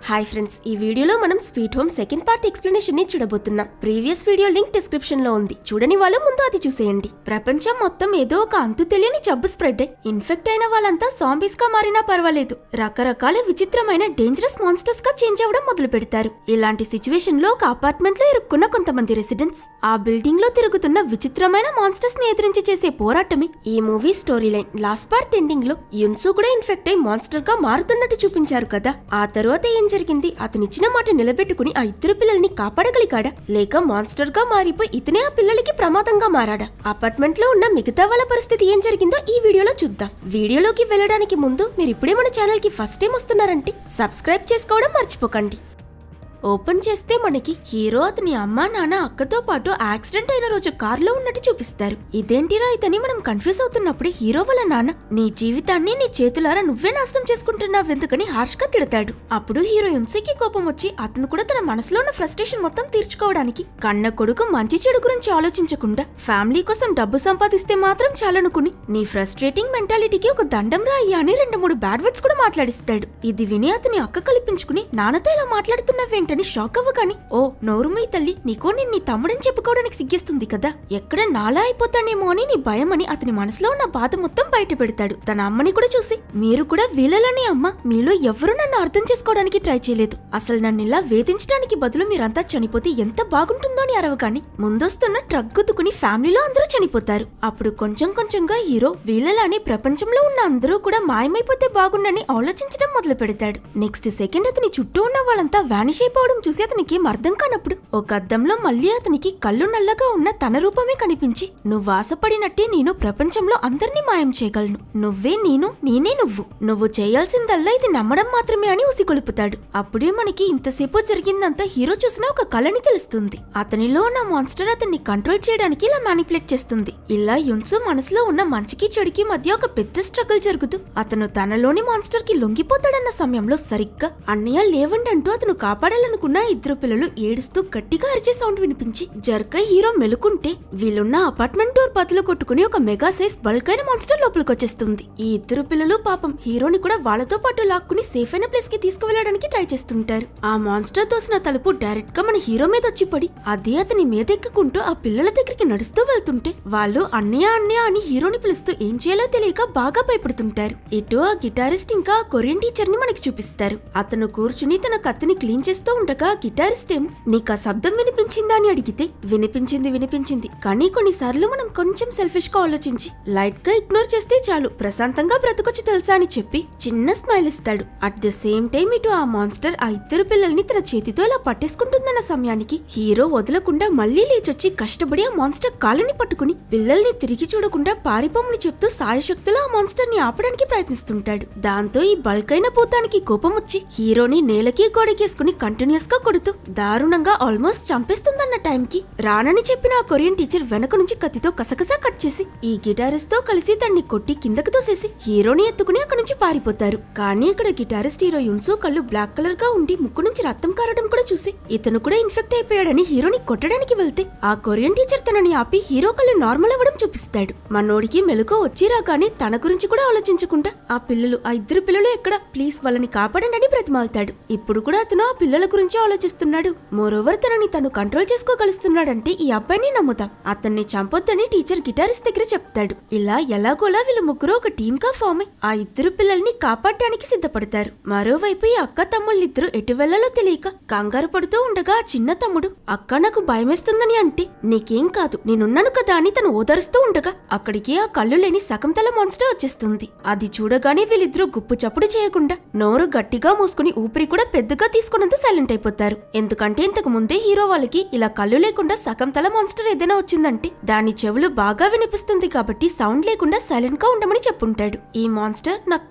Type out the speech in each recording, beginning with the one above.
Hi friends, ఈ వీడియోలో మనం sweet home second part explanation ని చూడబోతున్నాం. ప్రీవియస్ వీడియో లింక్ డిస్క్రిప్షన్ లో ఉంది, చూడని వాళ్ళు ముందు అది చూసేయండి. ప్రపంచం మొత్తం ఏదో ఒక అంతు తెలియని జబ్బు స్ప్రెడ్ అయి ఇన్ఫెక్ట్ అయిన వాళ్ళంతా సాంబీస్ గా మారినా పర్వాలేదు, రకరకాల విచిత్రమైన డేంజరస్ మాన్స్టర్స్ గా చేంజ్ అవ్వడం మొదలు పెడతారు. ఇలాంటి సిచ్యువేషన్ లో ఒక అపార్ట్మెంట్ లో ఇరుక్కున్న కొంతమంది రెసిడెంట్స్ ఆ బిల్డింగ్ లో తిరుగుతున్న విచిత్రమైన మాన్స్టర్స్ ని ఎదిరించి చేసే పోరాటమే ఈ movie story line. Last part ending లో యున్సు కూడా ఇన్ఫెక్ట్ అయి మాన్స్టర్ గా మారుతున్నట్టు చూపించారు కదా. ఆ తర్వాత ఏం జరిగింది? అతనిచ్చిన మాట నిలబెట్టుకుని ఆ ఇద్దరు పిల్లల్ని కాపాడగలిగాడా, లేక మాన్స్టర్ గా మారిపోయి ఇతనే ఆ పిల్లలకి ప్రమాదంగా మారాడా? అపార్ట్మెంట్ లో ఉన్న మిగతా వాళ్ళ పరిస్థితి ఏం జరిగిందో ఈ వీడియోలో చూద్దాం. వీడియోలోకి వెళ్ళడానికి ముందు మీరు ఇప్పుడే మన ఛానల్ కి ఫస్ట్ టైం వస్తున్నారంటే సబ్స్క్రైబ్ చేసుకోవడం మర్చిపోకండి. ఓపెన్ చేస్తే మనకి హీరో అతని అమ్మ నాన్న అక్కతో పాటు యాక్సిడెంట్ అయిన రోజు కార్లో ఉన్నట్టు చూపిస్తారు. ఇదేంటిరా ఇతని మనం కన్ఫ్యూజ్ అవుతున్నప్పుడు హీరో వాళ్ళ నాన్న నీ జీవితాన్ని నీ చేతులారా నువ్వే నాశనం చేసుకుంటున్నావెందుకని హార్ష్ గా తిడతాడు. అప్పుడు హీరో యున్సీకి కోపం వచ్చి అతను కూడా తన మనసులో ఉన్న ఫ్రస్ట్రేషన్ మొత్తం తీర్చుకోవడానికి కన్న కొడుకు మంచి చెడు గురించి ఆలోచించకుండా ఫ్యామిలీ కోసం డబ్బు సంపాదిస్తే మాత్రం చాలనుకుని నీ ఫ్రస్ట్రేటింగ్ మెంటాలిటీకి ఒక దండం రాయ్యా అని 2-3 బ్యాడ్ వర్డ్స్ కూడా మాట్లాడిస్తాడు. ఇది విని అతని అక్క కల్పించుకుని నాన్నతో ఇలా మాట్లాడుతున్నవేంటి షాక్ అవ్వగాని, ఓ నోరుమై తల్లి, నీకో నేను నీ తమ్ముడని చెప్పుకోవడానికి సిగ్గేస్తుంది కదా, ఎక్కడ నాలా అయిపోతానేమో అని నీ భయం అని అతని మనసులో ఉన్న బాధ మొత్తం బయట పెడతాడు. తన అమ్మని కూడా చూసి, మీరు కూడా వీళ్ళని అమ్మ, మీలో ఎవరూ నన్ను అర్థం చేసుకోవడానికి ట్రై చేయలేదు, అసలు నన్ను ఇలా వేధించడానికి బదులు మీరంతా చనిపోతే ఎంత బాగుంటుందో అని అరవగాని ముందొస్తున్న ట్రక్ గుద్దుకుని ఫ్యామిలీలో అందరూ చనిపోతారు. అప్పుడు కొంచెం కొంచెంగా హీరో వీళ్ళలానే ప్రపంచంలో ఉన్న అందరూ కూడా మాయమైపోతే బాగుండని ఆలోచించడం మొదలు పెడతాడు. నెక్స్ట్ సెకండ్ అతని చుట్టూ ఉన్న వాళ్ళంతా వానిష్ అయిపోవడం చూసి అతనికి అర్థం కానప్పుడు ఒక అద్దంలో మళ్ళీ అతనికి కళ్ళు నల్లగా ఉన్న తన రూపమే కనిపించి, నువ్వు ఆశపడినట్టే నేను ప్రపంచంలో అందరినీ మాయం చేయగలను, నువ్వే నేను, నేనే నువ్వు చేయాల్సిందల్లా ఇది నమ్మడం మాత్రమే అని ఉసిగొలుపుతాడు. అప్పుడే మనకి ఇంతసేపు జరిగిందంతా హీరో చూసిన ఒక కళని తెలుస్తుంది. అతనిలో ఉన్న మాన్స్టర్ అతన్ని కంట్రోల్ చేయడానికి ఇలా మ్యానిపులేట్ చేస్తుంది. ఇలా యున్సు మనసులో ఉన్న మంచికి చెడుకి మధ్య ఒక పెద్ద స్ట్రగుల్ జరుగుతూ అతను తనలోని మాన్స్టర్ కి లొంగిపోతాడన్న సమయంలో సరిగ్గా అన్నయ్య లేవండి అంటూ అతను కాపాడాలనుకున్న ఇద్దరు పిల్లలు ఏడుస్తూ గట్టిగా అరిచే సౌండ్ వినిపించి జర్కై హీరో మెలుకుంటే వీళ్ళున్న అపార్ట్మెంట్ డోర్ బదులు కొట్టుకుని ఒక మెగా సైజ్ బల్క్ అయిన మాన్స్టర్ లోపలికి వచ్చేస్తుంది. ఈ ఇద్దరు పిల్లలు పాపం హీరోని కూడా వాళ్ళతో పాటు లాక్కుని సేఫ్ అయిన ప్లేస్ కి తీసుకువెళ్ళడానికి ట్రై చేస్తుంటారు. ఆ మాన్స్టర్ తోసిన తలుపు డైరెక్ట్ గా మన హీరో మీద వచ్చి పడి అదే అతని మీద ఎక్కుకుంటూ ఆ పిల్లల దగ్గరికి నడుస్తూ వెళ్తుంటే వాళ్ళు అన్నయ్య అన్నయ్య అని హీరోని పిలుస్తూ ఏం చేయాలో తెలియక బాగా భయపడుతుంటారు. ఇటు ఆ గిటారిస్ట్ ఇంకా ఆ కొరియన్ టీచర్ ని మనకి చూపిస్తారు. అతను కూర్చుని తన కత్తిని క్లీన్ చేస్తూ ఉండగా గిటారిస్ట్ ఏమో నీకు ఆ శబ్దం వినిపించిందా అని అడిగితే వినిపించింది, కానీ కొన్నిసార్లు మనం కొంచెం సెల్ఫిష్ గా ఆలోచించి లైట్ గా ఇగ్నోర్ చేస్తే చాలు, ప్రశాంతంగా బ్రతకొచ్చు తెలుసా అని చెప్పి చిన్న స్మైల్ ఇస్తాడు. అట్ ద సేమ్ టైం ఇటు ఆ మాన్స్టర్ ఆ ఇద్దరు పిల్లల్ని తన చేతితో ఇలా పట్టేసుకుంటుందన్న సమయానికి హీరో వదలకుండా మళ్లీ లేచొచ్చి కష్టపడి ఆ మాన్స్టర్ కాళ్ళని పట్టుకుని పిల్లల్ని తిరిగి చూడకుండా పారిపోమని చెప్తూ సాయశక్తులు ఆ మాన్స్టర్ ని ఆపడానికి ప్రయత్నిస్తుంటాడు. దాంతో ఈ బల్క్ అయిన భూతానికి కోపం వచ్చి హీరోని నేలకి గోడకేసుకుని కంటిన్యూస్ గా కొడుతూ దారుణంగా ఆల్మోస్ట్ చంపేస్తుందన్న టైంకి రానని చెప్పిన ఆ కొరియన్ టీచర్ వెనక నుంచి కత్తితో కసకసా కట్ చేసి ఈ గిటారిస్ట్ తో కలిసి దాన్ని కొట్టి కిందకు తోసేసి హీరోని ఎత్తుకుని అక్కడి నుంచి పారిపోతారు. కానీ ఇక్కడ గిటారిస్ట్ హీరో యున్సు కళ్ళు బ్లాక్ కలర్ గా ఉండి ముక్కు నుంచి రక్తం కారడం కూడా చూసి ఇతను కూడా ఇన్ఫెక్ట్ అయిపోయాడని హీరోని కొట్టడానికి వెళ్తే ఆ కొరియన్ టీచర్ తనని ఆపి హీరో కళ్ళు నార్మల్ అవ్వడం చూపిస్తాడు. మనోడికి మెలకు వచ్చిరా కానీ తన గురించి కూడా ఆలోచించకుండా ఆ ఇద్దరు పిల్లలు ఎక్కడ, ప్లీజ్ వాళ్ళని కాపాడండి అని బ్రతిమాలుతాడు. ఇప్పుడు కూడా అతను ఆ పిల్లల గురించి ఆలోచిస్తున్నాడు. మోరోవర్ తనని తను కంట్రోల్ చేసుకోగలుస్తున్నాడంటే ఈ అబ్బాయిని నమ్ముతాం, అతన్ని చంపొద్దని టీచర్ గిటారిస్ట్ దగ్గర చెప్తాడు. ఇలా ఎలాగోలా వీళ్ళ ముగ్గురు ఒక టీమ్ గా ఫామ్ అయి ఆ ఇద్దరు పిల్లల్ని కాపాడడానికి సిద్ధపడతారు. మరోవైపు ఈ అక్క తమ్ముళ్ళిద్దరు ఎటు వెళ్లాలో తెలియక కంగారు పడుతూ ఉండగా ఆ చిన్న తమ్ముడు అక్క నాకు భయమేస్తుందని అంటే నీకేం కాదు నేనున్నాను కదా అని తను ఓదరుస్తూ ఉండగా అక్కడికి ఆ కళ్ళు లేని సగం తల మాన్స్టర్ వచ్చేస్తుంది. అది చూడగానే వీళ్ళిద్దరూ గుప్పు చప్పుడు చేయకుండా నోరు గట్టిగా మూసుకుని ఊపిరి కూడా పెద్దగా తీసుకున్నంత సైలెంట్ అయిపోతారు. ఎందుకంటే ఇంతకు ముందే హీరో వాళ్ళకి ఇలా కళ్ళు లేకుండా సగం తల మాన్స్టర్ ఏదైనా వచ్చిందంటే దాని చెవులు బాగా వినిపిస్తుంది కాబట్టి సౌండ్ లేకుండా సైలెంట్ గా ఉండమని చెప్పుంటాడు. ఈ మాన్స్టర్ నాకు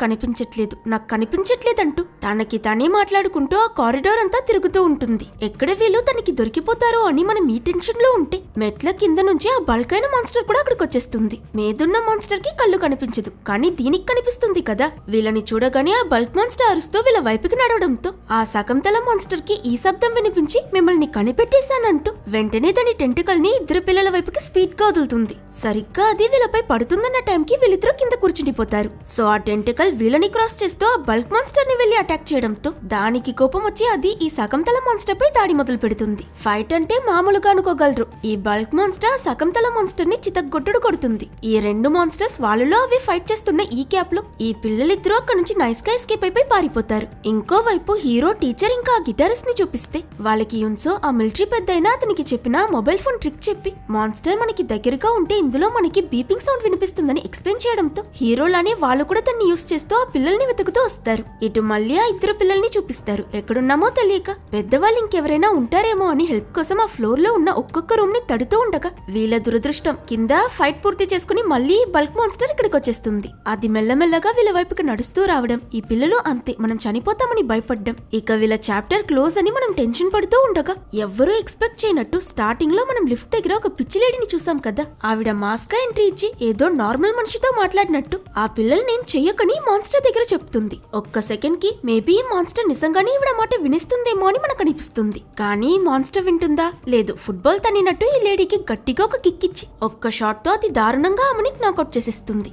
కనిపించట్లేదంటూ తనకి తానే మాట్లాడుకుంటూ ఆ కారిడార్ అంతా తిరుగుతూ ఉంటుంది. ఎక్కడ వీళ్ళు తనకి దొరికిపోతారో అని మనం ఈ టెన్షన్ లో ఉంటే మెట్ల కింద నుంచి ఆ బల్క్ అయిన మాన్స్టర్ కూడా అక్కడికి వచ్చేస్తుంది. మీదున్న మాన్స్టర్ కి కళ్ళు కనిపించదు కానీ దీనికి కనిపిస్తుంది కదా. వీళ్ళని చూడగానే ఆ బల్క్ మాన్స్టర్ అరుస్తూ వీళ్ళ వైపుకి నడవడంతో ఆ సగం తల మాన్స్టర్ మాన్స్టర్ కి ఈ శబ్దం వినిపించి మిమ్మల్ని కనిపెట్టేశానంటూ వెంటనే దాని టెంటికల్ ని ఇద్దరు పిల్లల వైపుకి స్పీడ్ గా వదులుతుంది. సరిగ్గా అది వీళ్ళపై పడుతుందన్న టైంకి వీళ్ళిద్దరూ కింద కూర్చుండిపోతారు. సో ఆ టెంటికల్ వీళ్ళని క్రాస్ చేస్తూ ఆ బల్క్ మాన్స్టర్ ని వెళ్లి అటాక్ చేయడంతో దానికి కోపం వచ్చి అది ఈ సగం తల మాన్స్టర్ పై దాడి మొదలు పెడుతుంది. ఫైట్ అంటే మామూలుగా అనుకోగలరు. ఈ బల్క్ మాన్స్టర్ సగం తల మాన్స్టర్ ని చితగ్గొట్టుడు కొడుతుంది. ఈ రెండు మాన్స్టర్స్ వాళ్ళలో అవి ఫైట్ చేస్తున్న ఈ క్యాప్ లో ఈ పిల్లలిద్దరూ అక్కడి నుంచి నైస్ గా ఎస్కేప్ అయిపోయి పారిపోతారు. ఇంకోవైపు హీరో టీచర్ ఇంకా ఆ గిటారిస్ట్ ని చూపిస్తే వాళ్ళకి యున్సో ఆ మిలిటరీ పెద్దయినా అతనికి చెప్పిన మొబైల్ ఫోన్ ట్రిక్ చెప్పి మాన్స్టర్ మనకి దగ్గరగా ఉంటే ఇందులో మనకి బీపింగ్ సౌండ్ వినిపిస్తుందని ఎక్స్ప్లెయిన్ చేయడంతో హీరోలానే వాళ్ళు కూడా దాన్ని యూస్ చేస్తూ ఆ పిల్లల్ని వెతుకుతూ వస్తారు. ఇటు మళ్ళీ ఆ ఇద్దరు పిల్లల్ని చూపిస్తారు. ఎక్కడున్నామో తెలియక పెద్దవాళ్ళు ఇంకెవరైనా ఉంటారేమో అని హెల్ప్ కోసం ఆ ఫ్లోర్ లో ఉన్న ఒక్కొక్క రూమ్ ని తడుతూ ఉండగా వీళ్ళ దురదృష్టం కింద ఫైట్ పూర్తి చేసుకుని మళ్ళీ బల్క్ మాన్స్టర్ ఇక్కడికి వచ్చేస్తుంది. అది మెల్లమెల్లగా వీళ్ళ వైపుకి నడుస్తూ రావడం, ఈ పిల్లలు అంతే మనం చనిపోతామని భయపడ్డం, ఇక వీళ్ళ చాప్టర్ క్లోజ్ అని మనం టెన్షన్ పడుతూ ఉండగా ఎవ్వరూ ఎక్స్పెక్ట్ చేయనట్టు స్టార్టింగ్ లో మనం లిఫ్ట్ దగ్గర ఒక పిచ్చి లేడీని చూసాం కదా, ఆవిడ మాస్క్ ఎంట్రీ ఇచ్చి ఏదో నార్మల్ మనిషితో మాట్లాడినట్టు ఆ పిల్లలు నేను చెయ్యకని మాన్స్టర్ దగ్గర చెప్తుంది. ఒక్క సెకండ్ కి మేబీ మాన్స్టర్ నిజంగానే ఈవిడ మాట వినిస్తుందేమో అని మనకు అనిపిస్తుంది. కానీ మాన్స్టర్ వింటుందా? లేదు. ఫుట్బాల్ తన్నినట్టు ఈ లేడీకి గట్టిగా ఒక కిక్ ఇచ్చి ఒక్క షాట్ తో అతి దారుణంగా ఆమెని నాకౌట్ చేసేస్తుంది.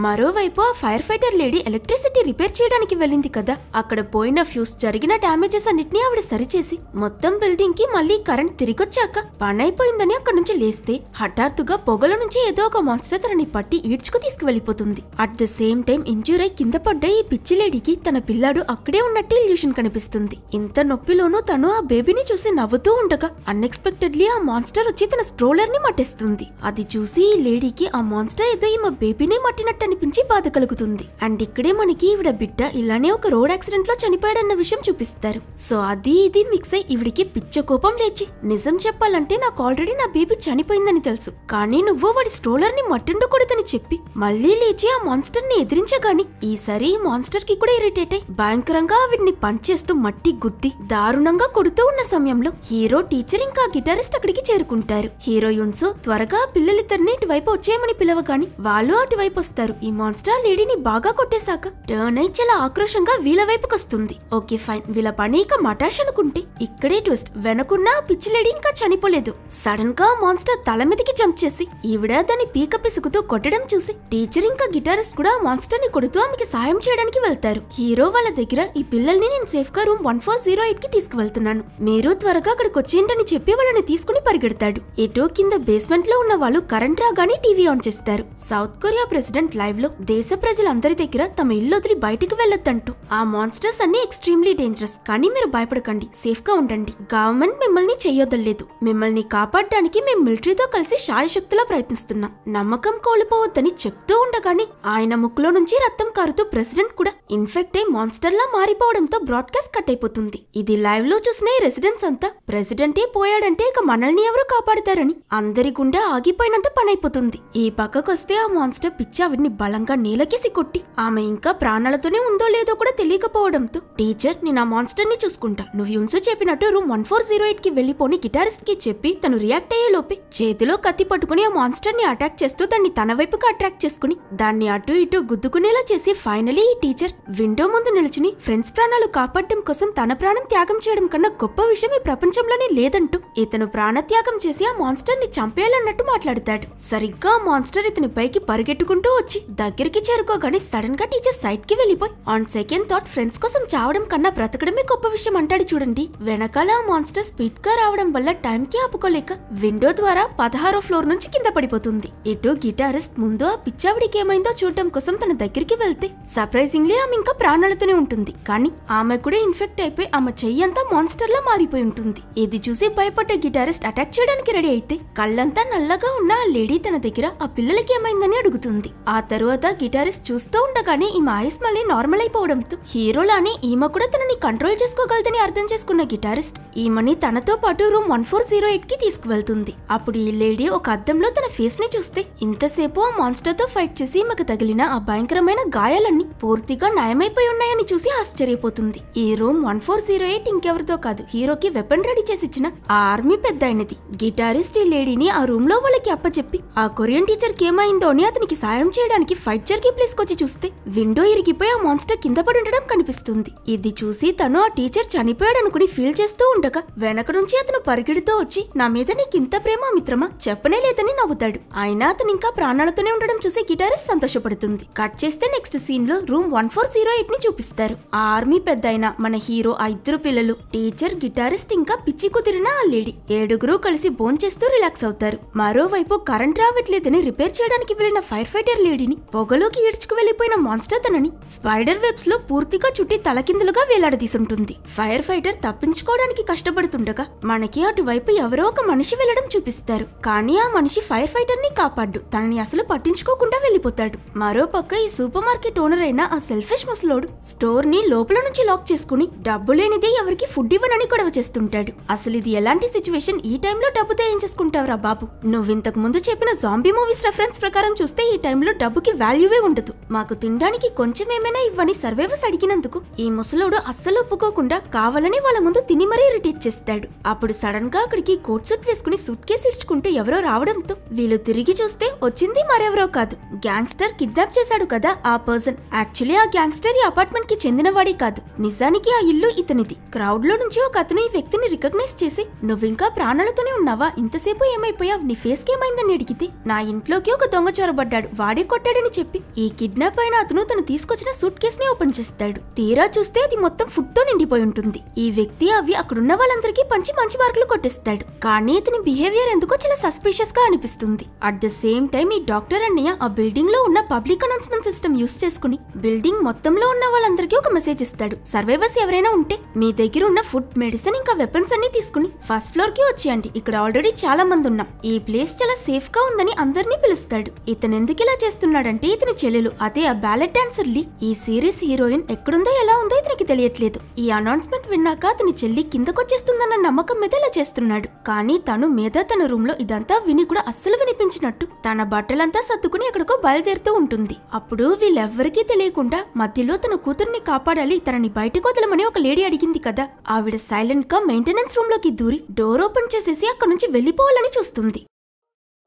మరోవైపు ఆ fire fighter lady electricity repair చేయడానికి వెళ్ళింది కదా, అక్కడ పోయిన ఫ్యూస్ జరిగిన డ్యామేజెస్ అన్నిటినీ ఆవిడ సరిచేసి మొత్తం బిల్డింగ్ కి మళ్ళీ కరెంట్ తిరిగొచ్చాక పనైపోయిందని అక్కడ నుంచి లేస్తే హఠాత్తుగా పొగల నుంచి ఏదో ఒక మాన్స్టర్ తనని పట్టి ఈడ్చుకు తీసుకువెళ్లిపోతుంది. At the same time injure అయి కింద పడ్డ ఈ పిచ్చి లేడీకి తన పిల్లాడు అక్కడే ఉన్నట్టు ఇల్యూషన్ కనిపిస్తుంది. ఇంత నొప్పిలోనూ తను ఆ బేబీని చూసి నవ్వుతూ ఉండగా అన్ఎక్స్పెక్టెడ్లీ ఆ మాన్స్టర్ వచ్చి తన స్ట్రోలర్ ని మట్టేస్తుంది. అది చూసి ఈ లేడీకి ఆ మాన్స్టర్ ఏదో ఈమె బేబీని మట్టినట్టు అనిపించి బాధ కలుగుతుంది. అండ్ ఇక్కడే మనకి ఈవిడ బిడ్డ ఇలానే ఒక రోడ్ యాక్సిడెంట్ లో చనిపోయాడన్న విషయం చూపిస్తారు. సో అది ఇది మిక్స్ అయి ఈవిడికి పిచ్చ కోపం లేచి, నిజం చెప్పాలంటే నాకు ఆల్రెడీ నా బేబీ చనిపోయిందని తెలుసు, కానీ నువ్వు వాడి స్ట్రోలర్ ని మట్టిండకూడదని చెప్పి మళ్ళీ లేచి ఆ మాన్స్టర్ ని ఎదిరించగాని ఈసారి ఈ మాన్స్టర్ కి కూడా ఇరిటేట్ అయి భయంకరంగా ఆవిడ్ని పంచ్ చేస్తూ మట్టి గుద్ది దారుణంగా కొడుతూ ఉన్న సమయంలో హీరో టీచర్ ఇంకా గిటారిస్ట్ అక్కడికి చేరుకుంటారు. హీరో యున్సో త్వరగా పిల్లలిద్దరిని ఇటువైపు వచ్చేయమని పిలవగాని వాళ్ళు అటువైపు వస్తారు. ఈ మాన్స్టర్ లేడీని బాగా కొట్టేశాక టర్న్ అయి చాలా ఆక్రోషంగా వీళ్ళ వైపుకి వస్తుంది. ఓకే ఫైన్, వీళ్ళ పని ఇక మటాష్ అనుకుంటే ఇక్కడే ట్విస్ట్. వెనకున్న పిచ్చి లేడీ ఇంకా చనిపోలేదు. సడన్ గా మాన్స్టర్ తల మీదకి జంప్ చేసి ఈవిడ దాన్ని పీక పిసుకుతూ కొట్టడం చూసి టీచర్ ఇంకా గిటారిస్ట్ కూడా మాన్స్టర్ ని కొడుతూ ఆమెకి సాయం చేయడానికి వెళ్తారు. హీరో వాళ్ళ దగ్గర ఈ పిల్లల్ని నేను సేఫ్ గా రూమ్ 1408 కి తీసుకువెళ్తున్నాను, మీరు త్వరగా అక్కడికి వచ్చేయంటని చెప్పి వాళ్ళని తీసుకుని పరిగెడతాడు. ఎటో కింద బేస్మెంట్ లో ఉన్న వాళ్ళు కరెంట్ రాగానే టీవీ ఆన్ చేస్తారు. సౌత్ కొరియా ప్రెసిడెంట్ లైవ్ లో దేశ ప్రజలందరి దగ్గర తమ ఇల్లు వదిలి బయటికి వెళ్లొద్దంటూ ఆ మాన్స్టర్స్ అన్ని ఎక్స్ట్రీమ్లీ డేంజరస్, కానీ మీరు భయపడకండి, సేఫ్ గా ఉండండి, గవర్నమెంట్ మిమ్మల్ని చెయ్యొద్దలేదు, మిమ్మల్ని కాపాడడానికి మేము మిలిటరీతో కలిసి శాయశక్తిలో ప్రయత్నిస్తున్నాం, నమ్మకం కోల్పోవద్దని చెప్తూ ఉండగానే ఆయన ముక్కులో నుంచి రక్తం కారుతూ ప్రెసిడెంట్ కూడా ఇన్ఫెక్ట్ అయి మాన్స్టర్ లా మారిపోవడంతో బ్రాడ్కాస్ట్ కట్ అయిపోతుంది. ఇది లైవ్ లో చూసిన ఈ రెసిడెంట్స్ అంతా ప్రెసిడెంటే పోయాడంటే ఇక మనల్ని ఎవరు కాపాడతారని అందరి గుండె ఆగిపోయినంత పనైపోతుంది. ఈ పక్కకొస్తే ఆ మాన్స్టర్ పిచ్చావిడిని బలంగా నేలకేసి కొట్టి ఆమె ఇంకా ప్రాణాలతోనే ఉందో లేదో కూడా తెలియకపోవడంతో టీచర్ నేను ఆ మాన్స్టర్ ని చూసుకుంటా, నువ్వు యున్సో చెప్పినట్టు రూమ్ 1408 కి వెళ్లిపోని గిటారిస్ట్ కి చెప్పి తను రియాక్ట్ అయ్యే లోపే చేతిలో కత్తి పట్టుకుని ఆ మాన్స్టర్ ని అటాక్ చేస్తూ దాన్ని తన వైపుగా అట్రాక్ట్ చేసుకుని దాన్ని అటు ఇటు గుద్దుకునేలా చేసి ఫైనలీ ఈ టీచర్ విండో ముందు నిల్చుని ఫ్రెండ్స్ ప్రాణాలు కాపాడడం కోసం తన ప్రాణం త్యాగం చేయడం కన్నా గొప్ప విషయం ఈ ప్రపంచంలోనే లేదంటూ ఇతను ప్రాణత్యాగం చేసి ఆ మాన్స్టర్ ని చంపేయాలన్నట్టు మాట్లాడతాడు. సరిగ్గా ఆ మాన్స్టర్ ఇతని పైకి పరిగెట్టుకుంటూ వచ్చి దగ్గరికి చేరుకోగానే సడన్ గా టీచర్ సైడ్ కి వెళ్లిపోయి ఆన్ సెకండ్ థాట్ ఫ్రెండ్స్ కోసం చావడం కన్నా బ్రతకడమే గొప్ప విషయం అంటాడు చూడండి. వెనకాల ఆ మాన్స్టర్ స్పీడ్ గా రావడం వల్ల టైం కి ఆపుకోలేక విండో ద్వారా 16వ ఫ్లోర్ నుంచి కింద పడిపోతుంది. ఇటు గిటారిస్ట్ ముందు ఆ పిచ్చావిడికి ఏమైందో చూడటం కోసం తన దగ్గరికి వెళ్తే సర్ప్రైజింగ్లీ ఆమె ఇంకా ప్రాణాలతోనే ఉంటుంది, కానీ ఆమె కూడా ఇన్ఫెక్ట్ అయిపోయి ఆమె చెయ్యంతా మాన్స్టర్ లా మారిపోయి ఉంటుంది. ఇది చూసి భయపడ్డ గిటారిస్ట్ అటాక్ చేయడానికి రెడీ అయితే కళ్ళంతా నల్లగా ఉన్న ఆ లేడీ తన దగ్గర ఆ పిల్లలకి ఏమైందని అడుగుతుంది. ఆ తరువాత గిటారిస్ట్ చూస్తూ ఉండగానే ఈమె ఐస్ మళ్ళీ నార్మల్ అయిపోవడంతో హీరోలానే ఈమె కూడా తనని కంట్రోల్ చేసుకోగలదని అర్థం చేసుకున్న గిటారిస్ట్ ఈమెని తనతో పాటు రూమ్ 1408 కి తీసుకువెళ్తుంది. అప్పుడు ఈ లేడీ ఒక అద్దంలో తన ఫేస్ ని చూస్తే ఇంతసేపు ఆ మాన్స్టర్ తో ఫైట్ చేసి ఈమెకు తగిలిన ఆ భయంకరమైన గాయాలన్నీ పూర్తిగా నయమైపోయి ఉన్నాయని చూసి ఆశ్చర్యపోతుంది. ఈ రూమ్ 1408 ఇంకెవరితో కాదు, హీరోకి వెపన్ రెడీ చేసి ఇచ్చిన ఆ ఆర్మీ పెద్ద అయినది. గిటారిస్ట్ ఈ లేడీని ఆ రూమ్ లో వాళ్ళకి అప్పచెప్పి ఆ కొరియన్ టీచర్ కి ఏమైందో అని అతనికి సాయం చేయడం చేయడానికి ఫైట్ జరిగే ప్లేస్ కొచ్చి చూస్తే విండో ఇరిగిపోయి ఆ మాన్స్టర్ కింద పడి ఉండడం కనిపిస్తుంది. ఇది చూసి తను ఆ టీచర్ చనిపోయాడు అనుకుని ఫీల్ చేస్తూ ఉండగా వెనక నుంచి అతను పరిగెడుతూ వచ్చి నా మీద నీకింత ప్రేమ మిత్రమా చెప్పనే లేదని నవ్వుతాడు. అయినా అతను ఇంకా ప్రాణాలతోనే ఉండడం చూసి గిటారిస్ట్ సంతోషపడుతుంది. కట్ చేస్తే నెక్స్ట్ సీన్ లో రూమ్ 1408 ని చూపిస్తారు. ఆ ఆర్మీ పెద్ద అయిన మన హీరో, ఆ ఇద్దరు పిల్లలు, టీచర్, గిటారిస్ట్ ఇంకా పిచ్చి కుదిరిన ఆ లేడీ, ఏడుగురు కలిసి భోంచేస్తూ రిలాక్స్ అవుతారు. మరోవైపు కరెంట్ రావట్లేదని రిపేర్ చేయడానికి వెళ్లిన ఫైర్ ఫైటర్ లేడీని పొగలోకి ఈడ్చుకు వెళ్లిపోయిన మాన్స్టర్ తనని స్పైడర్ వెబ్స్ లో పూర్తిగా చుట్టి తలకిందులుగా వేలాడదీసుంటుంది. ఫైర్ ఫైటర్ తప్పించుకోవడానికి కష్టపడుతుండగా మనకి అటువైపు ఎవరో ఒక మనిషి వెళ్లడం చూపిస్తారు. కానీ ఆ మనిషి ఫైర్ ఫైటర్ ని కాపాడు, తనని అసలు పట్టించుకోకుండా వెళ్లిపోతాడు. మరోపక్క ఈ సూపర్ మార్కెట్ ఓనర్ అయిన ఆ సెల్ఫిష్ ముసలోడు స్టోర్ ని లోపల నుంచి లాక్ చేసుకుని డబ్బు లేనిదే ఎవరికి ఫుడ్ ఇవ్వనని గొడవ చేస్తుంటాడు. అసలు ఇది ఎలాంటి సిచ్యువేషన్? ఈ టైంలో డబ్బుతో ఏం చేసుకుంటావురా బాబు? నువ్వింతకు ముందు చెప్పిన జాంబీ మూవీస్ రెఫరెన్స్ ప్రకారం చూస్తే ఈ టైంలో డబ్బుకి వాల్యూవే ఉండదు. మాకు తినడానికి కొంచెం ఏమైనా ఇవ్వని సర్వైవర్స్ అడిగినందుకు ఈ ముసలోడు అస్సలు ఒప్పుకోకుండా కావాలని వాళ్ళ ముందు తిని మరీ ఇరిటేట్ చేస్తాడు. అప్పుడు సడన్ గా అక్కడికి కోట్ సూట్ వేసుకుని సూట్ కేసు ఇడ్చుకుంటూ ఎవరో రావడంతో వీళ్ళు తిరిగి చూస్తే వచ్చింది మరెవరో కాదు, గ్యాంగ్స్టర్ కిడ్నాప్ చేశాడు కదా ఆ పర్సన్. యాక్చువల్లీ ఆ గ్యాంగ్స్టర్ ఈ అపార్ట్మెంట్ కి చెందినవాడే కాదు, నిజానికి ఆ ఇల్లు ఇతనిది. క్రౌడ్ లో నుంచి ఒక అతను ఈ వ్యక్తిని రికగ్నైజ్ చేసి నువ్వింకా ప్రాణాలతోనే ఉన్నావా, ఇంతసేపు ఏమైపోయావు, నీ ఫేస్ కేమైందని అడిగితే నా ఇంట్లోకి ఒక దొంగ చొరబడ్డాడు, వాడే కొట్టాడని చెప్పి ఈ కిడ్నాప్ అయిన అతను తను తీసుకొచ్చిన సూట్ కేస్ ని ఓపెన్ చేస్తాడు. తీరా చూస్తే అది మొత్తం ఫుడ్ తో నిండిపోయి ఉంటుంది. ఈ వ్యక్తి అవి అక్కడున్న వాళ్ళందరికీ పంచి మంచి మార్కులు కొట్టేస్తాడు. కానీ ఇతని బిహేవియర్ ఎందుకో చాలా సస్పిషియస్ గా అనిపిస్తుంది. అట్ ద సేమ్ టైం ఈ డాక్టర్ అన్నయ్య ఆ బిల్డింగ్ లో ఉన్న పబ్లిక్ అనౌన్స్మెంట్ సిస్టమ్ యూస్ చేసుకుని బిల్డింగ్ మొత్తంలో ఉన్న వాళ్ళందరికీ ఒక మెసేజ్ ఇస్తాడు. సర్వైవర్స్ ఎవరైనా ఉంటే మీ దగ్గర ఉన్న ఫుడ్, మెడిసిన్ ఇంకా వెపన్స్ అన్ని తీసుకుని ఫస్ట్ ఫ్లోర్ కి వచ్చేయండి, ఇక్కడ ఆల్రెడీ చాలా మంది ఉన్నాం, ఈ ప్లేస్ చాలా సేఫ్ గా ఉందని అందరినీ పిలుస్తాడు. ఇతను ఎందుకు ఇలా చేస్తున్నాడంటే ఇతని చెల్లెలు, అదే ఆ బ్యాలెట్ డాన్సర్ లీ, ఈ సిరీస్ హీరోయిన్ ఎక్కడుందో ఎలా ఉందో ఇతనికి తెలియట్లేదు. ఈ అనౌన్స్మెంట్ విన్నాక అతని చెల్లి కిందకొచ్చేస్తుందన్న నమ్మకం మీద ఇలా చేస్తున్నాడు. కానీ తను మీద తన రూమ్ లో ఇదంతా విని కూడా అస్సలు వినిపించినట్టు తన బట్టలంతా సర్దుకుని ఎక్కడికో బయలుదేరుతూ ఉంటుంది. అప్పుడు వీళ్ళెవ్వరికీ తెలియకుండా మధ్యలో తన కూతుర్ని కాపాడాలి, తనని బయటకు వదలమని ఒక లేడీ అడిగింది కదా, ఆవిడ సైలెంట్ గా మెయింటెనెన్స్ రూమ్ లోకి దూరి డోర్ ఓపెన్ చేసేసి అక్కడ నుంచి వెళ్లిపోవాలని చూస్తుంది.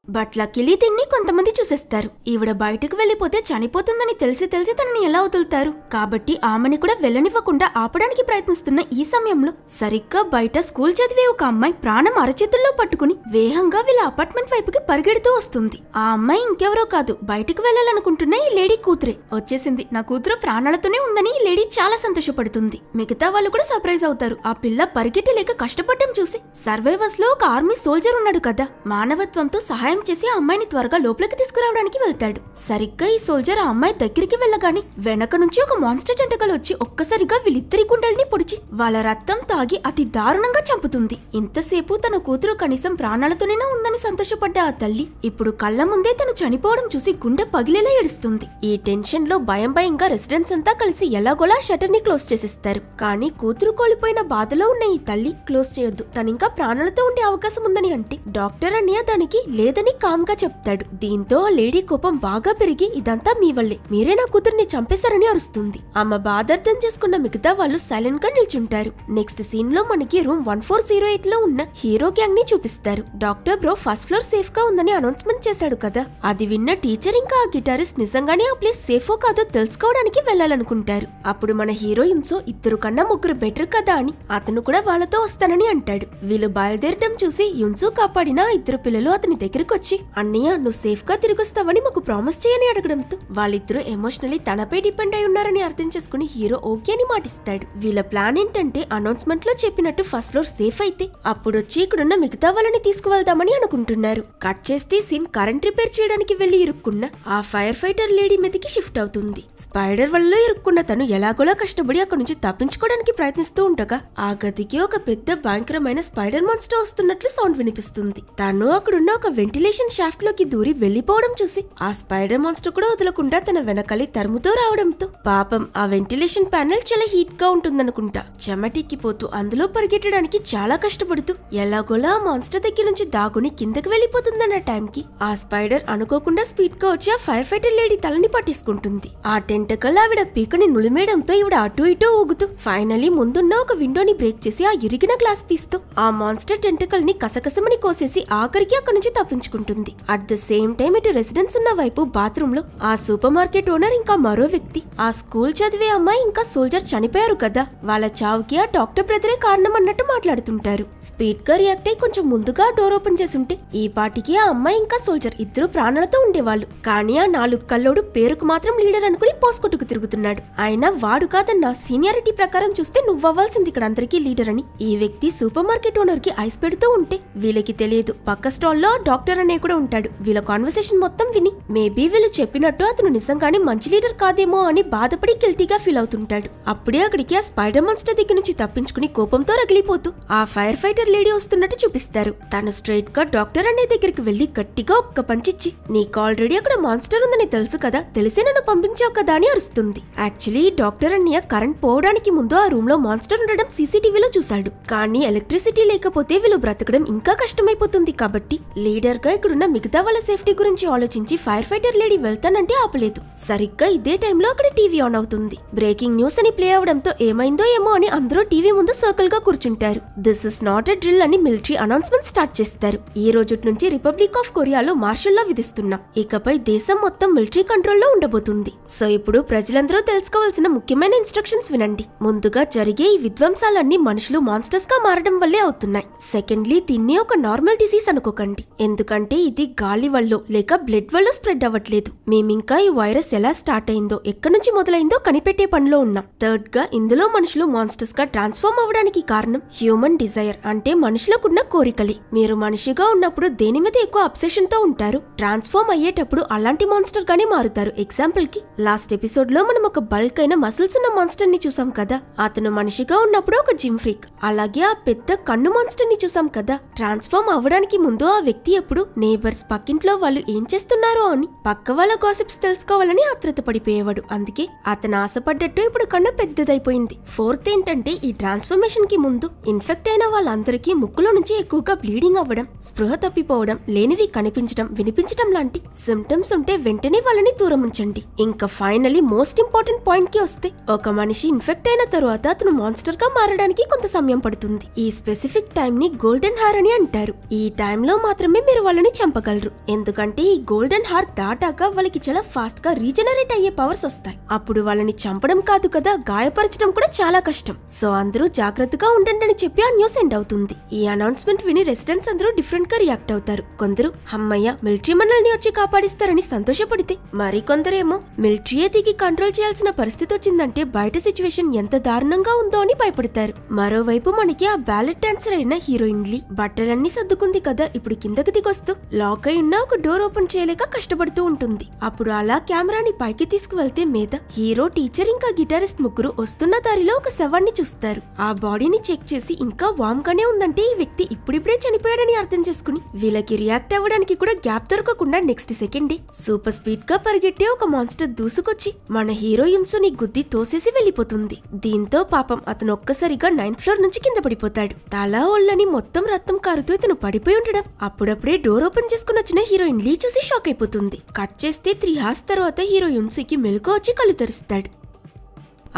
బట్ లక్కీలీ దీన్ని కొంతమంది చూసేస్తారు. ఈవిడ బయటకు వెళ్లిపోతే చనిపోతుందని తెలిసి తనని ఎలా వదులుతారు? కాబట్టి ఆమెని కూడా వెళ్ళనివ్వకుండా ఆపడానికి ప్రయత్నిస్తున్న ఈ సమయంలో సరిగ్గా బయట స్కూల్ చదివే ఒక అమ్మాయి ప్రాణం అరచేతుల్లో పట్టుకుని వేగంగా వీళ్ళ అపార్ట్మెంట్ వైపుకి పరిగెడుతూ వస్తుంది. ఆ అమ్మాయి ఇంకెవరో కాదు, బయటకు వెళ్లాలనుకుంటున్న ఈ లేడీ కూతురే. వచ్చేసింది, నా కూతురు ప్రాణాలతోనే ఉందని ఈ లేడీ చాలా సంతోషపడుతుంది. మిగతా వాళ్ళు కూడా సర్ప్రైజ్ అవుతారు. ఆ పిల్ల పరిగెట్టలేక కష్టపడటం చూసి సర్వైవర్స్ లో ఒక ఆర్మీ సోల్జర్ ఉన్నాడు కదా, మానవత్వంతో సహాయం చేసి ఆ అమ్మాయిని త్వరగా లోపలికి తీసుకురావడానికి వెళ్తాడు. సరిగ్గా ఈ సోల్జర్ ఆ అమ్మాయి దగ్గరికి వెళ్ళగానే వెనక నుంచి ఒక మాన్స్టర్ టెంటకల్ వచ్చి ఒక్కసారిగా వీళ్ళిద్దరి గుండెల్ని పొడిచి వాళ్ళ రక్తం తాగి అతి దారుణంగా చంపుతుంది. ఇంతసేపు తన కూతురు కనీసం ప్రాణాలతోనే ఉందని సంతోషపడ్డ ఆ తల్లి ఇప్పుడు కళ్ళ ముందే తను చనిపోవడం చూసి గుండె పగిలేలా ఏడుస్తుంది. ఈ టెన్షన్ లో భయంగా రెసిడెంట్స్ అంతా కలిసి ఎలాగోలా షటర్ ని క్లోజ్ చేసేస్తారు. కానీ కూతురు కోల్పోయిన బాధలో ఉన్న ఈ తల్లి క్లోజ్ చేయొద్దు, తనింకా ప్రాణాలతో ఉండే అవకాశం ఉందని అంటే డాక్టర్ అన్నయ్య దానికి లేదని కామ్ గా చెప్తాడు. దీంతో ఆ లేడీ కోపం బాగా పెరిగి ఇదంతా మీ వల్లే, మీరే నా కూతుర్ని చంపేశారని అరుస్తుంది. ఆమె బాధ అర్థం చేసుకున్న మిగతా వాళ్ళు సైలెంట్ గా నిల్చుంటారు. నెక్స్ట్ సీన్ లో మనకి రూమ్ 1408 లో ఉన్న హీరో గ్యాంగ్ ని చూపిస్తారు. Doctor bro first floor safe గా ఉందని అనౌన్స్మెంట్ చేశాడు కదా, అది విన్న టీచర్ ఇంకా ఆ గిటారిస్ట్ నిజంగానే ఆ ప్లేస్ సేఫో కాదో తెలుసుకోవడానికి వెళ్లాలనుకుంటారు. అప్పుడు మన హీరోయిన్సో ఇద్దరు కన్నా ముగ్గురు బెటర్ కదా అని అతను కూడా వాళ్ళతో వస్తానని అంటాడు. వీళ్ళు బయలుదేరడం చూసి యున్సు కాపాడిన ఇద్దరు పిల్లలు అతని దగ్గరకు వచ్చి అన్నయ్య నువ్వు సేఫ్ గా తిరిగొస్తావని మాకు ప్రామిస్ చేయని అడగడంతో వాళ్ళిద్దరూ ఎమోషనలీ తనపై డిపెండ్ అయి ఉన్నారని అర్థం చేసుకుని హీరో ఓకే అని మాటిస్తాడు. వీళ్ళ ప్లాన్ ఏంటంటే అనౌన్స్మెంట్ లో చెప్పినట్టు ఫస్ట్ ఫ్లోర్ సేఫ్ అయితే అప్పుడు వచ్చి ఇక్కడున్న మిగతా వాళ్ళని తీసుకువెళ్దామని అనుకుంటున్నారు. కట్ చేస్తే సీన్ కరెంట్ రిపేర్ చేయడానికి వెళ్లి ఇరుక్కున్న ఆ ఫైర్ ఫైటర్ లేడీ మీదకి షిఫ్ట్ అవుతుంది. స్పైడర్ వల్ల ఇరుక్కున్న తను ఎలాగోలా కష్టపడి అక్కడి నుంచి తప్పించుకోవడానికి ప్రయత్నిస్తూ ఉండగా ఆ గదికి ఒక పెద్ద భయంకరమైన స్పైడర్ మాన్స్టర్ వస్తున్నట్లు సౌండ్ వినిపిస్తుంది. తను అక్కడున్న ఒక వెంటిలేషన్ షాఫ్ట్ లోకి దూరి వెళ్లిపోవడం చూసి ఆ స్పైడర్ మాన్స్టర్ కూడా వదలకుండా తన వెనకాలి తరుముతో రావడంతో పాపం ఆ వెంటిలేషన్ ప్యానెల్ చాలా హీట్ గా ఉంటుందనుకుంటా చెమటిక్కిపోతూ అందులో పరిగెట్టడానికి చాలా కష్టపడుతూ ఎలాగోలా ఆ మాన్స్టర్ దగ్గర నుంచి దాగుని కిందకి వెళ్లిపోతుందన్న టైంకి ఆ స్పైడర్ అనుకోకుండా స్పీడ్ గా వచ్చి ఆ ఫైర్ ఫైటర్ లేడీ తలని పట్టేసుకుంటుంది. ఆ టెంటకల్ ఆవిడ పీకని నులిమేయడంతో ఈవిడ అటు ఇటు ఊగుతూ ఫైనలీ ముందున్న ఒక విండోని బ్రేక్ చేసి ఆ ఇరిగిన గ్లాస్ పీస్ తో ఆ మాన్స్టర్ టెంటకల్ ని కసకసమని కోసేసి ఆఖరికి అక్కడి నుంచి తప్పించుకుంటుంది. తప్పించుకుంటుంది. అట్ ద సేమ్ టైం ఇటు రెసిడెన్స్ ఉన్న వైపు బాత్రూమ్ లో ఆ సూపర్ మార్కెట్ ఓనర్ ఇంకా మరో వ్యక్తి, ఆ స్కూల్ చదివే అమ్మాయి ఇంకా సోల్జర్ చనిపోయారు కదా, వాళ్ళ చావుకి ఆ డాక్టర్ బ్రదరే కారణం అన్నట్టు మాట్లాడుతుంటారు. స్పీడ్ గా రియాక్ట్ అయి కొంచెం ముందుగా డోర్ ఓపెన్ చేసుంటే ఈ పాటికి ఆ అమ్మాయి ఇంకా సోల్జర్ ఇద్దరు ప్రాణాలతో ఉండేవాళ్ళు. కానీ ఆ 4 కల్లోడు పేరుకు మాత్రం లీడర్ అనుకుని పోస్కొట్టుకు తిరుగుతున్నాడు. అయినా వాడు కాదన్న సీనియారిటీ ప్రకారం చూస్తే నువ్వవ్వాల్సింది ఇక్కడ అందరికీ లీడర్ అని ఈ వ్యక్తి సూపర్ మార్కెట్ ఓనర్ కి ఐస్ పెడుతూ ఉంటే వీళ్ళకి తెలియదు పక్క స్టాల్ లో డాక్టర్ అనే కూడా ఉంటాడు. వీళ్ళ కాన్వర్సేషన్ మొత్తం విని మేబీ వీళ్ళు చెప్పినట్టు అతను నిజంగానే మంచి లీడర్ కాదేమో అని బాధపడి గిల్టీగా ఫీల్ అవుతుంటాడు. అప్పుడే అక్కడికి ఆ స్పైడర్ మాన్స్టర్ దగ్గర నుంచి తప్పించుకుని కోపంతో రగిలిపోతూ ఆ ఫైర్ ఫైటర్ లేడీ వస్తున్నట్టు చూపిస్తారు. తను స్ట్రైట్ గా డాక్టర్ అనే దగ్గరికి వెళ్లి గట్టిగా ఒక్క పంచిచ్చి నీకు ఆల్రెడీ అక్కడ మాన్స్టర్ ఉందని తెలుసు కదా, తెలిసే నన్ను పంపించావు కదా అని అరుస్తుంది. యాక్చువల్లీ డాక్టర్ అన్నయ్య కరెంట్ పోవడానికి ముందు ఆ రూమ్ లో మాన్స్టర్ ఉండడం సీసీటీవీలో చూశాడు. కానీ ఎలక్ట్రిసిటీ లేకపోతే వీళ్ళు బ్రతకడం ఇంకా కష్టమైపోతుంది కాబట్టి లీడర్ గా ఇక్కడున్న మిగతా వాళ్ళ సేఫ్టీ గురించి ఆలోచించి ఫైర్ ఫైటర్ లేడీ వెళ్తానంటే ఆపలేదు. సరిగ్గా ఇదే టైంలో అక్కడ టీవీ ఆన్ అవుతుంది. బ్రేకింగ్ న్యూస్ అని ప్లే అవడంతో ఏమైందో ఏమో అని అందరూ టీవీ ముందు సర్కిల్ గా కూర్చుంటారు. This is not a drill అని మిలిటరీ అనౌన్స్మెంట్ స్టార్ట్ చేస్తారు. ఈ రోజు నుంచి రిపబ్లిక్ ఆఫ్ కొరియాలో మార్షల్ లా విధిస్తున్నాం. ఇకపై దేశం మొత్తం మిలిటరీ కంట్రోల్లో ఉండబోతుంది. సో ఇప్పుడు ప్రజలందరూ తెలుసుకోవాల్సిన ముఖ్యమైన ఇన్స్ట్రక్షన్స్ వినండి. ముందుగా జరిగే ఈ విధ్వంసాలన్నీ మనుషులు మాన్స్టర్స్ గా మారడం వల్లే అవుతున్నాయి. సెకండ్లీ దీన్ని ఒక నార్మల్ డిసీజ్ అనుకోకండి, ఎందుకంటే ఇది గాలి వల్ల లేక బ్లడ్ వల్ల స్ప్రెడ్ అవ్వట్లేదు. మేమింకా ఈ వైరస్ ఎలా స్టార్ట్ అయిందో ఎక్కడి నుంచి మొదలైందో కనిపెట్టే పనిలో ఉన్నాం. థర్డ్ గా ఇందులో మనుషులు మాన్స్టర్స్ గా ట్రాన్స్ఫార్మ్ అవ్వడానికి కారణం హ్యూమన్ డిజైర్, అంటే మనుషులకున్న కోరికలే. మీరు మనిషిగా ఉన్నప్పుడు దేని మీద ఎక్కువ అబ్సెషన్ తో ఉంటారు, ట్రాన్స్ఫార్మ్ అయ్యేటప్పుడు అలాంటి మాన్స్టర్ గానే మారుతారు. ఎగ్జాంపుల్ కి లాస్ట్ ఎపిసోడ్ లో మనం ఒక బల్క్ అయిన మసిల్స్ ఉన్న మాన్స్టర్ ని చూసాం కదా, అతను మనిషిగా ఉన్నప్పుడు ఒక జిమ్ ఫ్రీక్. అలాగే ఆ పెద్ద కన్ను మాన్స్టర్ ని చూసాం కదా, ట్రాన్స్ఫార్మ్ అవ్వడానికి ముందు ఆ వ్యక్తి ఎప్పుడు నేబర్స్ పక్కింట్లో వాళ్ళు ఏం చేస్తున్నారో అని పక్క వాళ్ళ గాసిప్స్ తెలుసుకోవాలని ఆత్రత పడిపోయేవాడు. అందుకే అతను ఆశపడ్డట్టు ఇప్పుడు కన్ను పెద్దదైపోయింది. ఫోర్త్ ఏంటంటే ఈ ట్రాన్స్ఫర్మేషన్ కి ముందు ఇన్ఫెక్ట్ అయిన వాళ్ళందరికీ ముక్కులో నుంచి ఎక్కువగా బ్లీడింగ్ అవ్వడం, స్పృహ తప్పిపోవడం, లేనివి కనిపించడం, వినిపించడం లాంటి సిమ్టమ్స్ ఉంటే వెంటనే వాళ్ళని దూరం ఉంచండి. ఇంకా ఫైనలీ మోస్ట్ ఇంపార్టెంట్ పాయింట్ కి వస్తే ఒక మనిషి ఇన్ఫెక్ట్ అయిన తరువాత అతను మాన్స్టర్ గా మారడానికి కొంత సమయం పడుతుంది. ఈ స్పెసిఫిక్ టైం ని గోల్డెన్ హార్ అని అంటారు. ఈ టైంలో మాత్రమే మీరు వాళ్ళని చంపగలరు, ఎందుకంటే ఈ గోల్డెన్ హార్ దాటాక వాళ్ళకి చాలా ఫాస్ట్ గా రీజనరేట్ అయ్యే పవర్స్ వస్తాయి. అప్పుడు వాళ్ళని చంపడం కాదు కదా, గాయపరచడం కూడా చాలా కష్టం. సో అందరూ జాగ్రత్తగా ఉండండి అని చెప్పి ఆ న్యూస్ ఎండ్ అవుతుంది. ఈ అనౌన్స్మెంట్ విని రెసిడెంట్స్ అందరూ డిఫరెంట్ గా రియాక్ట్ అవుతారు. కొందరు అమ్మయ్య మిలిటరీ మనల్ని వచ్చి కాపాడిస్తారని సంతోషపడితే, మరి కొందరేమో మిలిటరీయే దిగి కంట్రోల్ చేయాల్సిన పరిస్థితి వచ్చిందంటే బయట సిచ్యువేషన్ ఎంత దారుణంగా ఉందో అని భయపడతారు. మరోవైపు మనకి ఆ బ్యాలెట్ డాన్సర్ అయిన హీరోయిన్ లీ బట్టలన్నీ సర్దుకుంది కదా, ఇప్పుడు కిందకి దిగొస్తూ లాక్ అయి ఉన్న ఒక డోర్ ఓపెన్ చేయలేక కష్టపడుతూ ఉంటుంది. అప్పుడు అలా కెమెరాని పైకి తీసుకువెళ్తే మీద హీరో, టీచర్ ఇంకా గిటారిస్ట్ ముగ్గురు వస్తున్న దారిలో ఒక శవాన్ని చూస్తారు. ఆ బాడీని చెక్ చేసి ఇంకా వామ్ గానే ఉందంటే ఈ వ్యక్తి ఇప్పుడిప్పుడే చనిపోయాడని అర్థం చేసుకుని వీళ్ళకి రియాక్ట్ అవ్వడానికి కూడా గ్యాప్ దొరకకుండా నెక్స్ట్ సెకండే సూపర్ స్పీడ్ గా పరిగెట్టే ఒక మాన్స్టర్ దూసుకొచ్చి మన హీరో యున్సుని గుద్ది తోసేసి వెళ్లిపోతుంది. దీంతో పాపం అతను ఒక్కసారిగా 9th ఫ్లోర్ నుంచి కింద పడిపోతాడు. తల ఒళ్ళని మొత్తం రక్తం కారుతూ ఇతను పడిపోయి ఉండడం అప్పుడప్పుడే డోర్ ఓపెన్ చేసుకుని వచ్చిన హీరోయిన్ లీ చూసి షాక్ అయిపోతుంది. కట్ చేస్తే 3 hours తర్వాత హీరో యున్సుకి మెలకు వచ్చి కళ్ళు తెరుస్తాడు.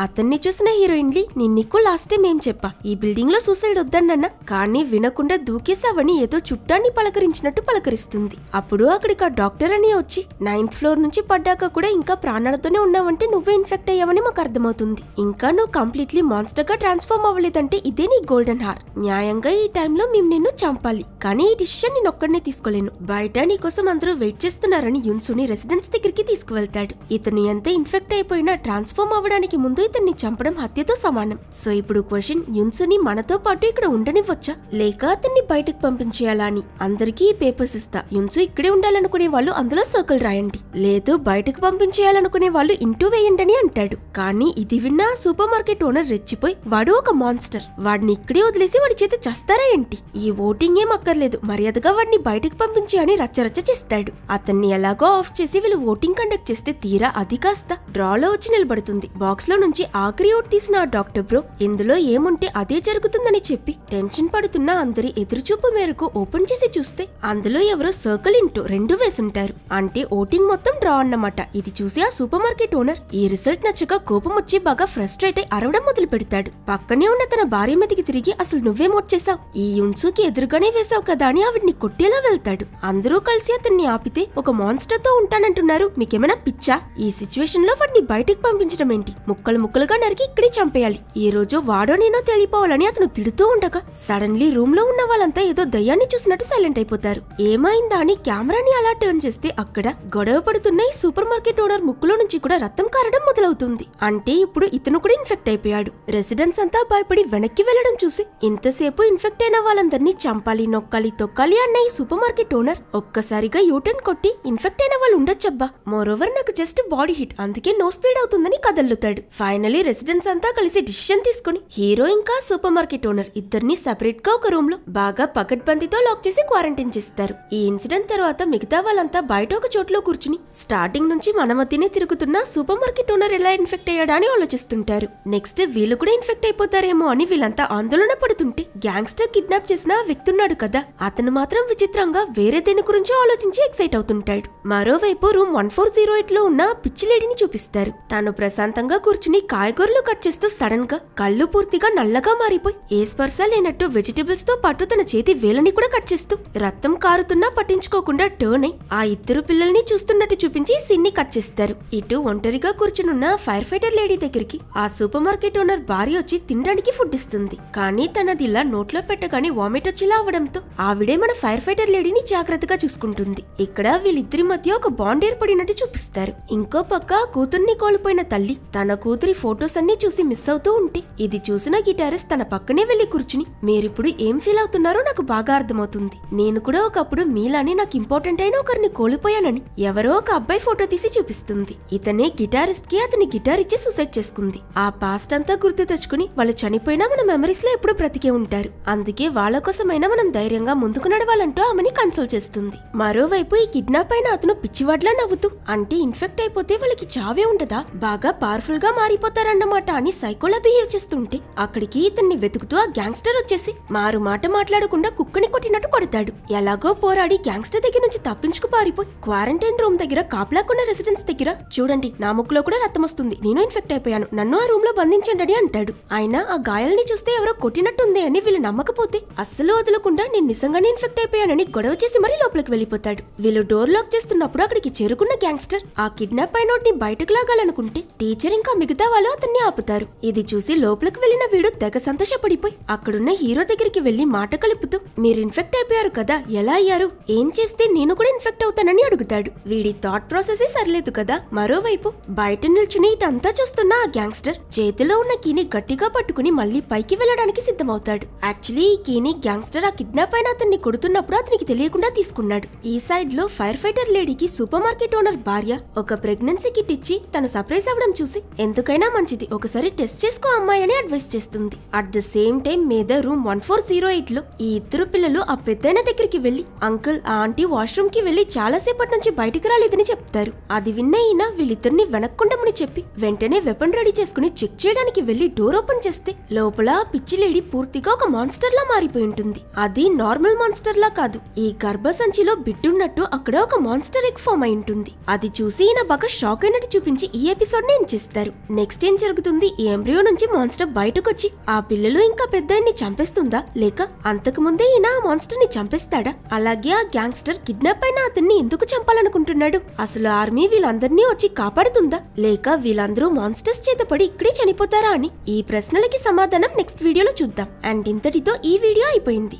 అతన్ని చూసిన హీరోయిన్ లీ, నీకు లాస్ట్ టైం ఏం చెప్పా, ఈ బిల్డింగ్ లో సూసైడ్ వద్దన్నా, కానీ వినకుండా దూకేసావని ఏదో చుట్టాన్ని పలకరించినట్టు పలకరిస్తుంది. అప్పుడు అక్కడికి ఆ డాక్టర్ అని వచ్చి 9th ఫ్లోర్ నుంచి పడ్డాక కూడా ఇంకా ప్రాణాలతోనే ఉన్నావంటే నువ్వే ఇన్ఫెక్ట్ అయ్యావని మాకు అర్థమవుతుంది. ఇంకా నువ్వు కంప్లీట్లీ మాన్స్టర్ గా ట్రాన్స్ఫార్మ్ అవ్వలేదంటే ఇదే నీ గోల్డెన్ హార్. న్యాయంగా ఈ టైంలో మేము నిన్ను చంపాలి, కానీ ఈ డిసిషన్ నేను ఒక్కడనే తీసుకోలేను. బయట నీకోసం అందరూ వెయిట్ చేస్తున్నారని యున్సుని రెసిడెన్స్ దగ్గరికి తీసుకువెళ్తాడు. ఇతను ఎంత ఇన్ఫెక్ట్ అయిపోయినా ట్రాన్స్ఫార్మ్ అవ్వడానికి ముందు ఇతన్ని చంపడం హత్యతో సమానం. సో ఇప్పుడు క్వశ్చన్, యున్సుని మనతో పాటు ఇక్కడ ఉండనివ్వచ్చా లేక అతన్ని బయటకు పంపించేయాలా అని. అందరికీ ఈ పేపర్స్ ఇస్తా, యున్సు ఇక్కడే ఉండాలనుకునే వాళ్ళు అందులో సర్కిల్ రాయండి, లేదు బయటకు పంపించేయాలనుకునే వాళ్ళు ఇంటూ వేయండి అని అంటాడు. కానీ ఇది విన్న సూపర్ మార్కెట్ ఓనర్ రెచ్చిపోయి, వాడు ఒక మాన్స్టర్, వాడిని ఇక్కడే వదిలేసి వాడి చేత చస్తారా ఏంటి, ఈ ఓటింగ్ ఏం అక్కర్లేదు, మర్యాదగా వాడిని బయటకు పంపించి అని రచ్చరచ్చ చేస్తాడు. అతన్ని ఎలాగో ఆఫ్ చేసి వీళ్ళు ఓటింగ్ కండక్ట్ చేస్తే తీరా అది కాస్త డ్రాలో వచ్చి నిలబడుతుంది. బాక్స్ లో నుంచి ఆఖరి ఓట్ తీసిన ఆ డాక్టర్ బ్రో ఇందులో ఏముంటే అదే జరుగుతుందని చెప్పి టెన్షన్ పడుతున్న అందరి ఎదురుచూపు మేరకు ఓపెన్ చేసి చూస్తే అందులో ఎవరో సర్కిల్ ఇంటూ 2 వేసుంటారు. అంటే ఓటింగ్ మొత్తం డ్రా అన్నమాట. ఇది చూసి ఆ సూపర్ మార్కెట్ ఓనర్ ఈ రిజల్ట్ నచ్చక కోపం వచ్చి బాగా ఫ్రస్ట్రేట్ అయి అరవడం మొదలు పెడతాడు. పక్కనే ఉన్న తన భార్య మీదకి తిరిగి అసలు నువ్వేం ఓట్ చేసావు, ఈ యున్సుకి ఎదురుగానే వేసావు కదా అని ఆవిడ్ని కొట్టేలా వెళ్తాడు. అందరూ కలిసి అతన్ని ఆపితే ఒక మాన్స్టర్ తో ఉంటానంటున్నారు, మీకేమైనా పిచ్చా, ఈ సిచ్యువేషన్ లో వాడిని బయటికి పంపించడం ఏంటి, ముక్కలు ముక్కలుగా నరికి ఇక్కడే చంపేయాలి, ఈ రోజు వాడో నేనో తెలియపోవాలని అతను తిడుతూ ఉండగా సడన్లీ రూమ్ లో ఉన్న వాళ్ళంతా ఏదో దయ్యాన్ని చూసినట్టు సైలెంట్ అయిపోతారు. ఏమైందా అని కెమెరాని అలా టర్న్ చేస్తే అక్కడ గొడవ పడుతున్న ఈ సూపర్ మార్కెట్ ఓనర్ ముక్కులో నుంచి కూడా రక్తం కారడం మొదలవుతుంది. అంటే ఇప్పుడు ఇతను కూడా ఇన్ఫెక్ట్ అయిపోయాడు. రెసిడెంట్స్ అంతా భయపడి వెనక్కి వెళ్లడం చూసి ఇంతసేపు ఇన్ఫెక్ట్ అయిన వాళ్ళందరినీ చంపాలి, నొక్కాలి, తొక్కాలి అన్న ఈ సూపర్ మార్కెట్ ఓనర్ ఒక్కసారిగా యూటర్న్ కొట్టి ఇన్ఫెక్ట్ అయిన వాళ్ళు ఉండొచ్చబ్బా, మోరోవర్ నాకు జస్ట్ బాడీ హిట్, అందుకే నో స్పీడ్ అవుతుందని కదల్లుతాడు. ఫైనలీ రెసిడెంట్స్ అంతా కలిసి డిసిషన్ తీసుకుని హీరో ఇంకా సూపర్ మార్కెట్ ఓనర్ ఇద్దరిని సెపరేట్ గా ఒక రూమ్ లో బాగా పకడ్బందీతో లాక్ చేసి క్వారంటైన్ చేస్తారు. ఈ ఇన్సిడెంట్ తర్వాత మిగతా వాళ్ళంతా బయట ఒక చోట్లో కూర్చుని స్టార్టింగ్ నుంచి మన మధ్యనే తిరుగుతున్న సూపర్ మార్కెట్ ఓనర్ ఎలా ఇన్ఫెక్ట్ అయ్యాడా అని ఆలోచిస్తుంటారు. నెక్స్ట్ వీళ్ళు కూడా ఇన్ఫెక్ట్ అయిపోతారేమో అని వీళ్ళంతా ఆందోళన పడుతుంటే గ్యాంగ్స్టర్ కిడ్నాప్ చేసిన వ్యక్తి ఉన్నాడు కదా, అతను మాత్రం విచిత్రంగా వేరే దేని గురించో ఆలోచించి ఎక్సైట్ అవుతుంటాడు. మరోవైపు రూమ్ 1408 లో ఉన్న పిచ్చి లేడీని చూపిస్తారు. తాను ప్రశాంతంగా కూర్చుని కాయగూరలు కట్ చేస్తూ సడన్ గా కళ్ళు పూర్తిగా నల్లగా మారిపోయి ఏ స్పర్శ లేనట్టు వెజిటబుల్స్ తో పాటు తన చేతి వేలని కూడా కట్ చేస్తూ రక్తం కారుతున్నా పట్టించుకోకుండా టర్న్ అయి ఆ ఇద్దరు పిల్లల్ని చూస్తున్నట్టు చూపించి సీన్ ని కట్ చేస్తారు. ఇటు ఒంటరిగా కూర్చునున్న ఫైర్ ఫైటర్ లేడీ దగ్గరికి ఆ సూపర్ మార్కెట్ ఓనర్ భార్య వచ్చి తినడానికి ఫుడ్ ఇస్తుంది. కానీ తనదిలా నోట్లో పెట్టగానే వామిట్ వచ్చేలా అవడంతో ఆవిడే మన ఫైర్ ఫైటర్ లేడీని జాగ్రత్తగా చూసుకుంటుంది. ఇక్కడ వీళ్ళిద్దరి మధ్య ఒక బాండ్ ఏర్పడినట్టు చూపిస్తారు. ఇంకో పక్క కూతుర్ని కోల్పోయిన తల్లి తన కూతురి ఫోటోస్ అన్ని చూసి మిస్ అవుతూ ఉంటే ఇది చూసిన గిటారిస్ట్ తన పక్కనే వెళ్లి కూర్చుని మీరిప్పుడు ఏం ఫీల్ అవుతున్నారో నాకు బాగా అర్థమవుతుంది, నేను కూడా ఒకప్పుడు మీలానే నాకు ఇంపార్టెంట్ అయిన ఒకరిని కోల్పోయానని ఎవరో ఒక అబ్బాయి ఫోటో తీసి చూపిస్తుంది. ఇతనే గిటారిస్ట్ కి అతని గిటార్ ఇచ్చి సూసైడ్ చేసుకుంది. ఆ పాస్ట్ అంతా గుర్తు తెచ్చుకుని వాళ్ళు చనిపోయినా మన మెమరీస్ లో ఎప్పుడు బ్రతికే ఉంటారు, అందుకే వాళ్ళ కోసమైనా మనం ధైర్యంగా ముందుకు నడవాలంటూ ఆమెని కన్సోల్ చేస్తుంది. మరోవైపు ఈ కిడ్నాప్ అయిన అతను పిచ్చివాడ్లా నవ్వుతూ అంటే ఇన్ఫెక్ట్ అయిపోతే వాళ్ళకి చావే ఉండదా, బాగా పవర్ఫుల్ గా మారిపోతారన్నమాట అని సైకోలా బిహేవ్ చేస్తుంటే అక్కడికి ఇతన్ని వెతుకుతూ ఆ గ్యాంగ్స్టర్ వచ్చేసి మారు మాట మాట్లాడకుండా కుక్కని కొట్టినట్టు కొడతాడు. ఎలాగో పోరాడి గ్యాంగ్స్టర్ దగ్గర నుంచి తప్పించుకు పారిపోయి క్వారంటైన్ రూమ్ దగ్గర కాపలాకున్న రెసిడెంట్స్ దగ్గర చూడండి నా ముక్కులో కూడా రక్తం వస్తుంది, నేను ఇన్ఫెక్ట్ అయిపోయాను, నన్ను ఆ రూమ్ లో బంధించండి అని అంటాడు. అయినా ఆ గాయాల్ని చూస్తే ఎవరో కొట్టినట్టుంది అని వీళ్ళు నమ్మకపోతే అస్సలు వదలకుండా నేను నిజంగానే ఇన్ఫెక్ట్ అయిపోయానని గొడవ చేసి మరీ లోపలికి వెళ్ళిపోతాడు. వీళ్ళు డోర్ లాక్ చేస్తున్నప్పుడు అక్కడికి చేరుకున్న గ్యాంగ్స్టర్ ఆ కిడ్నాప్ అయినోటిని బయటకు లాగాలనుకుంటే టీచర్ ఇంకా మిగతా వాళ్ళు అతన్ని ఆపుతారు. ఇది చూసి లోపలికి వెళ్లిన వీడు తెగ సంతోషపడిపోయి అక్కడున్న హీరో దగ్గరికి వెళ్లి మాట కలుపుతూ మీరు ఇన్ఫెక్ట్ అయిపోయారు కదా, ఎలా అయ్యారు, ఏం చేస్తే నేను కూడా ఇన్ఫెక్ట్ అవుతానని అడుగుతాడు. వీడి థాట్ ప్రాసెస్ సరిలేదు కదా. మరోవైపు బయట నిల్చుని ఇదంతా చూస్తున్న ఆ గ్యాంగ్స్టర్ చేతిలో ఉన్న కీని గట్టిగా పట్టుకుని మళ్ళీ పైకి వెళ్లడానికి సిద్ధమవుతాడు. యాక్చువల్లీ ఈ కీని గ్యాంగ్స్టర్ ఆ కిడ్నాప్ అయిన అతన్ని కొడుతున్నప్పుడు అతనికి తెలియకుండా తీసుకున్నాడు. ఈ సైడ్ లో ఫైర్ ఫైటర్ లేడీకి సూపర్ మార్కెట్ ఓనర్ భార్య ఒక ప్రెగ్నెన్సీ కిట్ ఇచ్చి తను సర్ప్రైజ్ అవ్వడం చూసి ఎందుకైనా మంచిది ఒకసారి టెస్ట్ చేసుకో అమ్మాయి అని అడ్వైస్ చేస్తుంది. అట్ ద సేమ్ టైం మీద రూమ్ 1408 లో ఈ ఇద్దరు పిల్లలు ఆ పెద్దయిన దగ్గరికి వెళ్లి అంకుల్ ఆ ఆంటీ వాష్రూమ్ కి వెళ్లి చాలా సేపటి నుంచి బయటికి రాలేదని చెప్తారు. అది విన్న ఈయన వీళ్ళిద్దరిని వెనక్కుండమని చెప్పి వెంటనే వెపన్ రెడీ చేసుకుని చెక్ చేయడానికి వెళ్లి డోర్ ఓపెన్ చేస్తే లోపల ఆ పిచ్చి లేడీ పూర్తిగా ఒక మాన్స్టర్ లా మారిపోయి ఉంటుంది. అది నార్మల్ మాన్స్టర్ లా కాదు, ఈ గర్భసంచిలో బిడ్డున్నట్టు అక్కడ ఒక మాన్స్టర్ ఎగ్ ఫామ్ అయి ఉంటుంది. అది చూసి ఈయన బాగా షాక్ అయినట్టు చూపించి ఈ ఎపిసోడ్ ని ఎండ్ చేస్తారు. నెక్స్ట్ ఏం జరుగుతుంది, ఈ ఎంబ్రియో నుంచి మాన్స్టర్ బయటకు వచ్చి ఆ పిల్లలు ఇంకా పెద్దాయన్ని చంపేస్తుందా లేక అంతకు ముందే ఈయన ఆ మాన్స్టర్ ని చంపేస్తాడా, అలాగే ఆ గ్యాంగ్స్టర్ కిడ్నాప్ అయిన అతన్ని ఎందుకు చంపాలనుకుంటున్నాడు, అసలు ఆర్మీ వీళ్ళందరినీ వచ్చి కాపాడుతుందా లేక వీళ్ళందరూ మాన్స్టర్స్ చేత పడి ఇక్కడే చనిపోతారా అని ఈ ప్రశ్నలకి సమాధానం నెక్స్ట్ వీడియోలో చూద్దాం. అండ్ ఇంతటితో ఈ వీడియో అయిపోయింది.